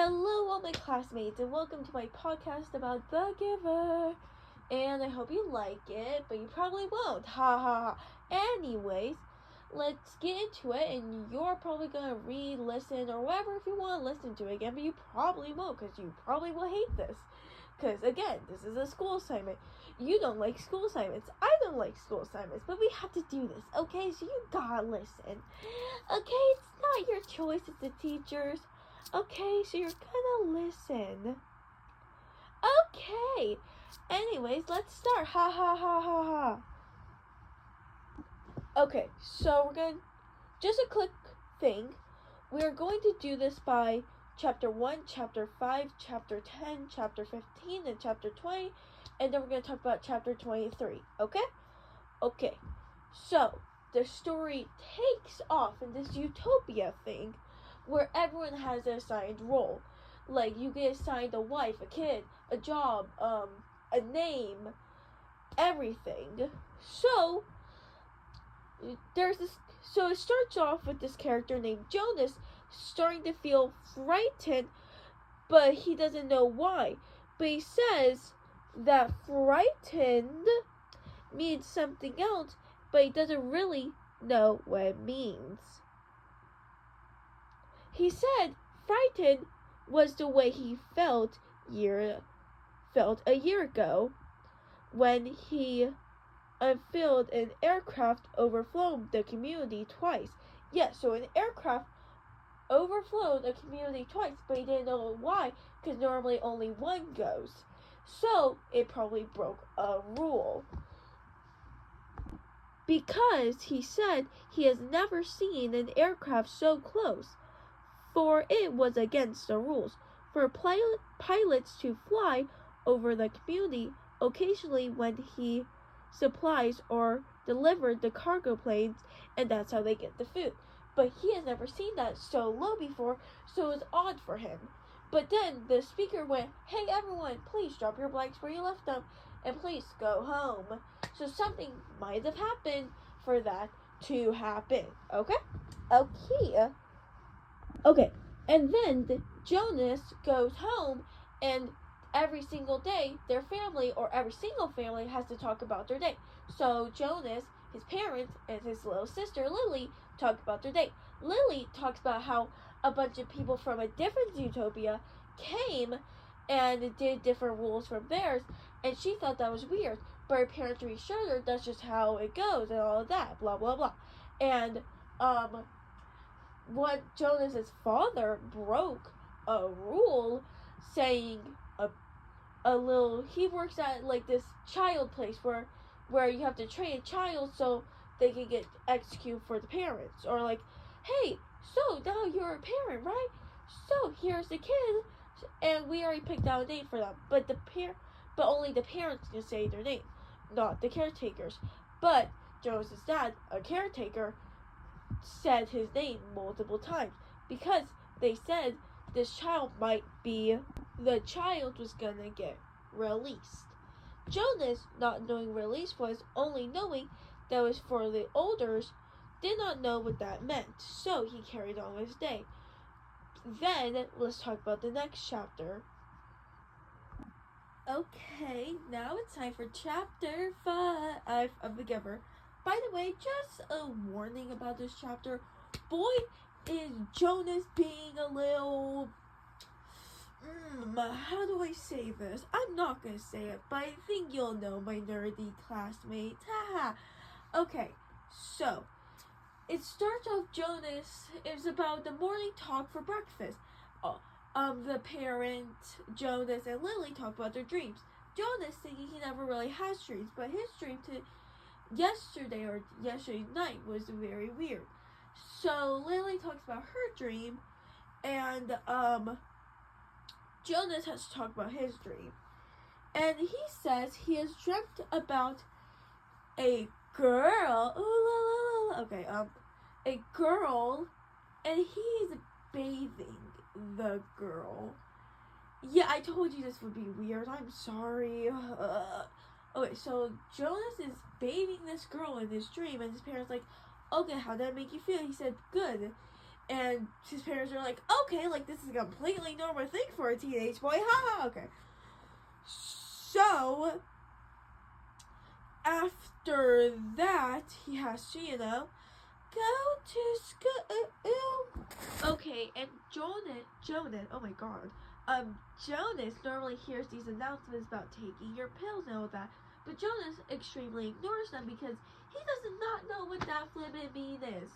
Hello, all my classmates, and welcome to my podcast about The Giver. And I hope you like it, but you probably won't. Ha ha ha. Anyways, let's get into it, and you're probably gonna read, listen, or whatever if you want to listen to it again, but you probably won't, because you probably will hate this. Because, again, this is a school assignment. You don't like school assignments. I don't like school assignments, but we have to do this, okay? So you gotta listen. Okay, it's not your choice, it's the teacher's. Okay, so you're gonna listen. Okay. Anyways, let's start. Ha ha ha ha ha. Okay, so we're going to, just a quick thing. We're going to do this by chapter 1, chapter 5, chapter 10, chapter 15, and chapter 20. And then we're going to talk about chapter 23. Okay? Okay. So, the story takes off in this utopia thing where everyone has an assigned role. Like, you get assigned a wife, a kid, a job, a name, everything. So, so it starts off with this character named Jonas starting to feel frightened, but he doesn't know why. But he says that frightened means something else, but he doesn't really know what it means. He said frightened was the way he felt a year ago when he unfurled an aircraft overflowed the community twice. Yes, so an aircraft overflowed a community twice, but he didn't know why, because normally only one goes. So it probably broke a rule. Because he said he has never seen an aircraft so close, for it was against the rules for pilots to fly over the community occasionally when he supplies or delivered the cargo planes, and that's how they get the food. But he has never seen that so low before, so it's odd for him. But then the speaker went, "Hey everyone, please drop your bikes where you left them, and please go home." So something might have happened for that to happen. Okay? Okay, and then Jonas goes home, and every single day, their family, or every single family, has to talk about their day. So Jonas, his parents, and his little sister, Lily, talk about their day. Lily talks about how a bunch of people from a different utopia came and did different rules from theirs, and she thought that was weird. But her parents reassured her that's just how it goes and all of that, blah, blah, blah. And, what Jonas's father broke a rule saying he works at like this child place where you have to train a child so they can get executed for the parents, or like, hey, so now you're a parent, right? So here's the kid, and we already picked out a name for them, but only the parents can say their name, not the caretakers. But Jonas's dad, a caretaker, said his name multiple times because they said this child the child was gonna get released. Jonas, not knowing release was, only knowing that was for the elders, did not know what that meant, so he carried on his day. Then, let's talk about the next chapter. Okay, now it's time for chapter 5 of The Giver. By the way, just a warning about this chapter. Boy, is Jonas being a little... how do I say this? I'm not gonna say it, but I think you'll know, my nerdy classmates. Haha. Okay, so, it starts off Jonas. It's about the morning talk for breakfast. The parent, Jonas, and Lily talk about their dreams. Jonas thinking he never really has dreams, but his dream yesterday night was very weird. So Lily talks about her dream, and Jonas has to talk about his dream. And he says he has dreamt about a girl. A girl, and he's bathing the girl. Yeah, I told you this would be weird. I'm sorry. Okay, so Jonas is bathing this girl in his dream, and his parents like, okay, how'd that make you feel? He said, good. And his parents are like, okay, like this is a completely normal thing for a teenage boy. Ha! Okay. So after that, he has to, go to school. Okay, and Jonas, oh my god. Jonas normally hears these announcements about taking your pills and all that, but Jonas extremely ignores them because he does not know what that flippin' mean is.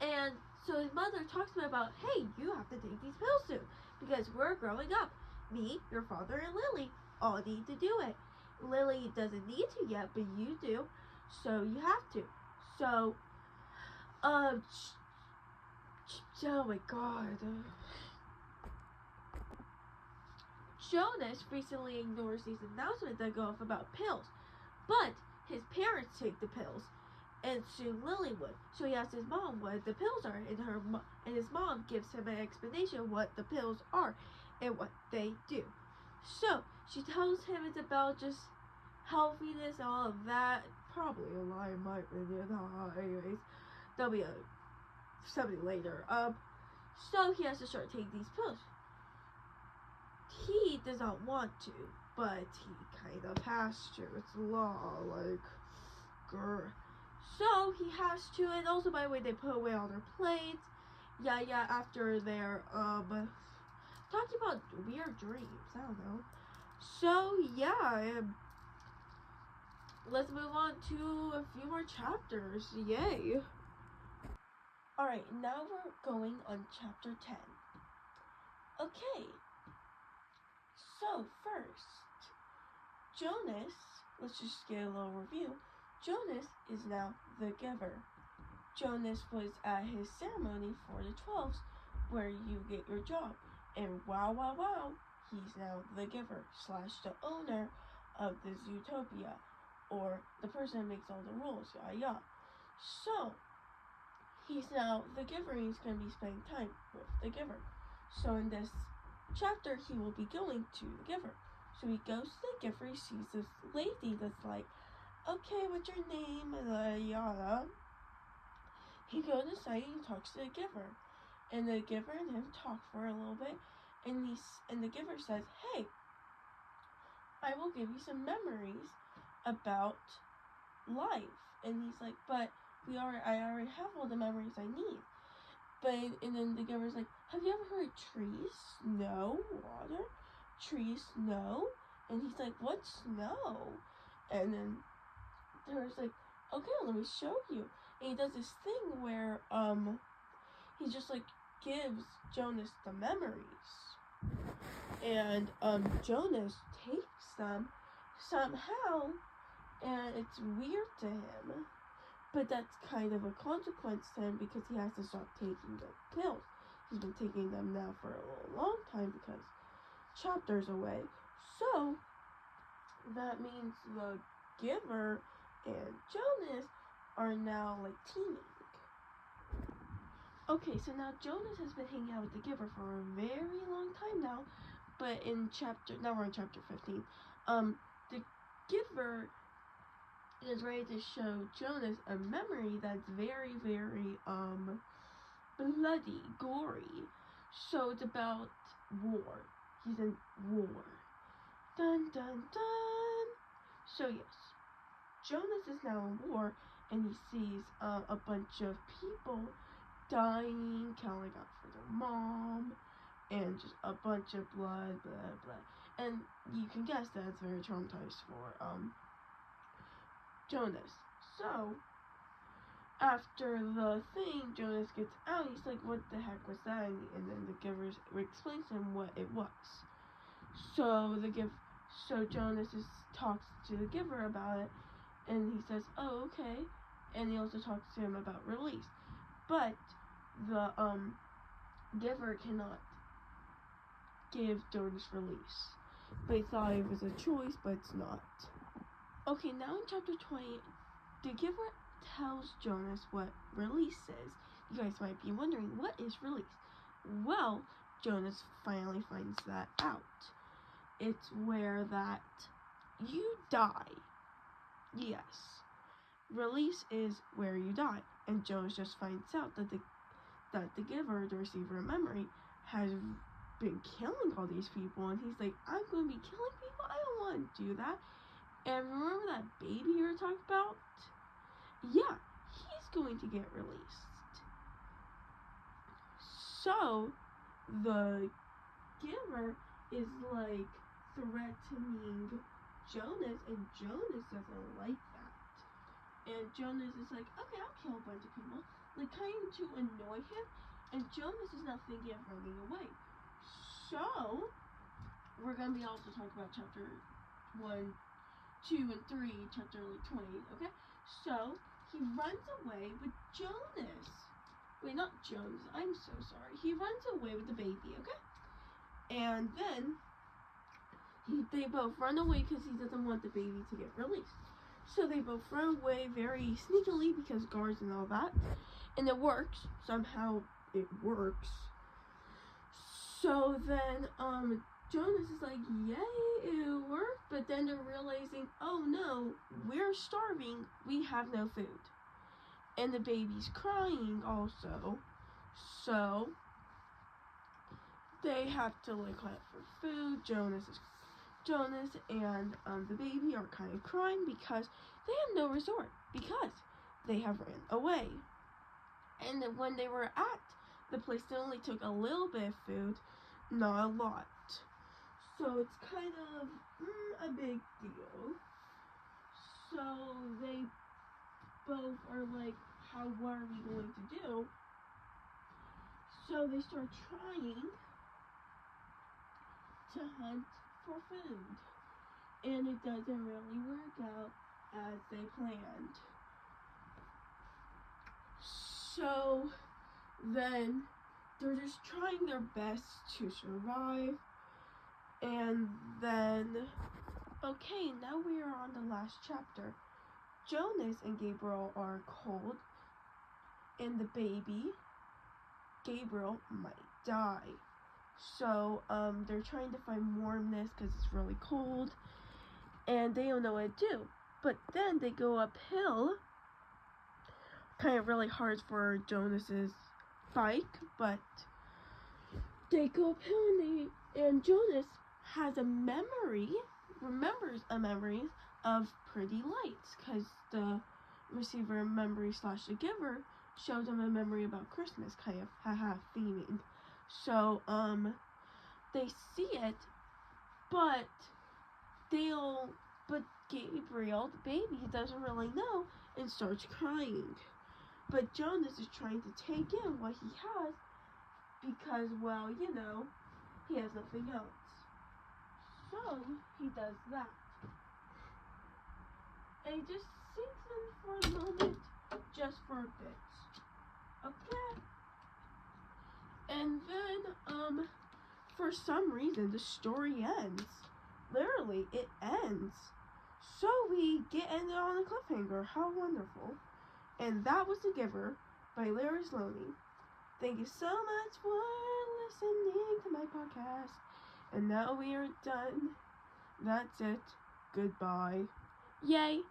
And so his mother talks to him about, hey, you have to take these pills soon because we're growing up. Me, your father, and Lily all need to do it. Lily doesn't need to yet, but you do, so you have to. So, oh my god. Jonas recently ignores these announcements that go off about pills, but his parents take the pills, and soon Lily would. So he asks his mom what the pills are, and his mom gives him an explanation of what the pills are and what they do. So she tells him it's about just healthiness and all of that. Probably a lie in my opinion. Anyways, there'll be something later. So he has to start taking these pills. He does not want to, but he kind of has to. It's law, like, grr. So he has to, and also by the way, they put away all their plates. Yeah, after their talking about weird dreams. I don't know. So yeah, let's move on to a few more chapters. Yay! Alright, now we're going on chapter 10. Okay. So first, Jonas, let's just get a little review. Jonas is now the giver. Jonas was at his ceremony for the 12s where you get your job. And wow, he's now the giver / the owner of this utopia, or the person that makes all the rules, yada. So, he's now the giver and he's going to be spending time with the giver. So in this chapter, he will be going to the giver. So he goes to the giver, he sees this lady that's like, okay, what's your name, yada. He goes inside and he talks to the giver. And the giver and him talk for a little bit, and the giver says, hey, I will give you some memories about life. And he's like, but I already have all the memories I need. And then the giver's like, have you ever heard of trees? No. Water? Trees? No. And he's like, what's snow? And then there's like, okay, let me show you. And he does this thing where he just like gives Jonas the memories, and Jonas takes them somehow, and it's weird to him, but that's kind of a consequence to him because he has to stop taking the pills. He's been taking them now for a long time because chapters away. So that means the giver and Jonas are now like teaming. Okay, so now Jonas has been hanging out with the giver for a very long time now, but now we're in chapter 15. The giver is ready to show Jonas a memory that's very, very, bloody, gory. So it's about war. He's in war. Dun, dun, dun. So yes, Jonas is now in war, and he sees a bunch of people dying, calling out for their mom, and just a bunch of blood, blah, blah. And you can guess that it's very traumatized for, Jonas. So, after the thing, Jonas gets out, he's like, what the heck was that? And then the giver explains to him what it was. So Jonas talks to the giver about it, and he says, oh, okay. And he also talks to him about release. But the giver cannot give Jonas release. They thought it was a choice, but it's not. Okay, now in chapter 20, the giver tells Jonas what release is. You guys might be wondering, what is release? Well, Jonas finally finds that out. It's where that you die. Yes. Release is where you die. And Jonas just finds out that that the giver, the receiver of memory, has been killing all these people, and he's like, I'm going to be killing people? I don't want to do that. And remember that baby you were talking about? Yeah, he's going to get released. So, the giver is like threatening Jonas, and Jonas doesn't like that. And Jonas is like, okay, I'll kill a bunch of people, like kind of to annoy him. And Jonas is now thinking of running away. So, we're going to be also talking about chapter 1, 2, and 3, chapter 20, okay? So, he runs away with Jonas. Wait, not Jonas, I'm so sorry. He runs away with the baby, okay? And then, they both run away because he doesn't want the baby to get released. So they both run away very sneakily because guards and all that. And it works. Somehow it works. So then, Jonas is like, yay, it worked. But then they're realizing, oh no, we're starving. We have no food. And the baby's crying also. So they have to like hunt for food. Jonas and the baby are kind of crying because they have no resort because they have ran away. And then when they were at the place, they only took a little bit of food, not a lot. So it's kind of a big deal. So they both are like, what are we going to do? So they start trying to hunt for food. And it doesn't really work out as they planned. So then they're just trying their best to survive. And then, okay, now we are on the last chapter. Jonas and Gabriel are cold, and the baby, Gabriel, might die. So they're trying to find warmness because it's really cold, and they don't know what to do. But then they go uphill, kind of really hard for Jonas's bike, but they go uphill, and Jonas has a memory, remembers a memory of pretty lights, because the receiver memory / the giver shows him a memory about Christmas, kind of haha theming. So they see it, but Gabriel, the baby, doesn't really know and starts crying. But Jonas is trying to take in what he has because, well, you know, he has nothing else. So he does that. And he just sinks in for a moment, just for a bit. Okay? And then, for some reason, the story ends. Literally, it ends. So we get ended on a cliffhanger. How wonderful. And that was The Giver by Larry Sloaney. Thank you so much for listening to my podcast. And now we are done. That's it. Goodbye. Yay.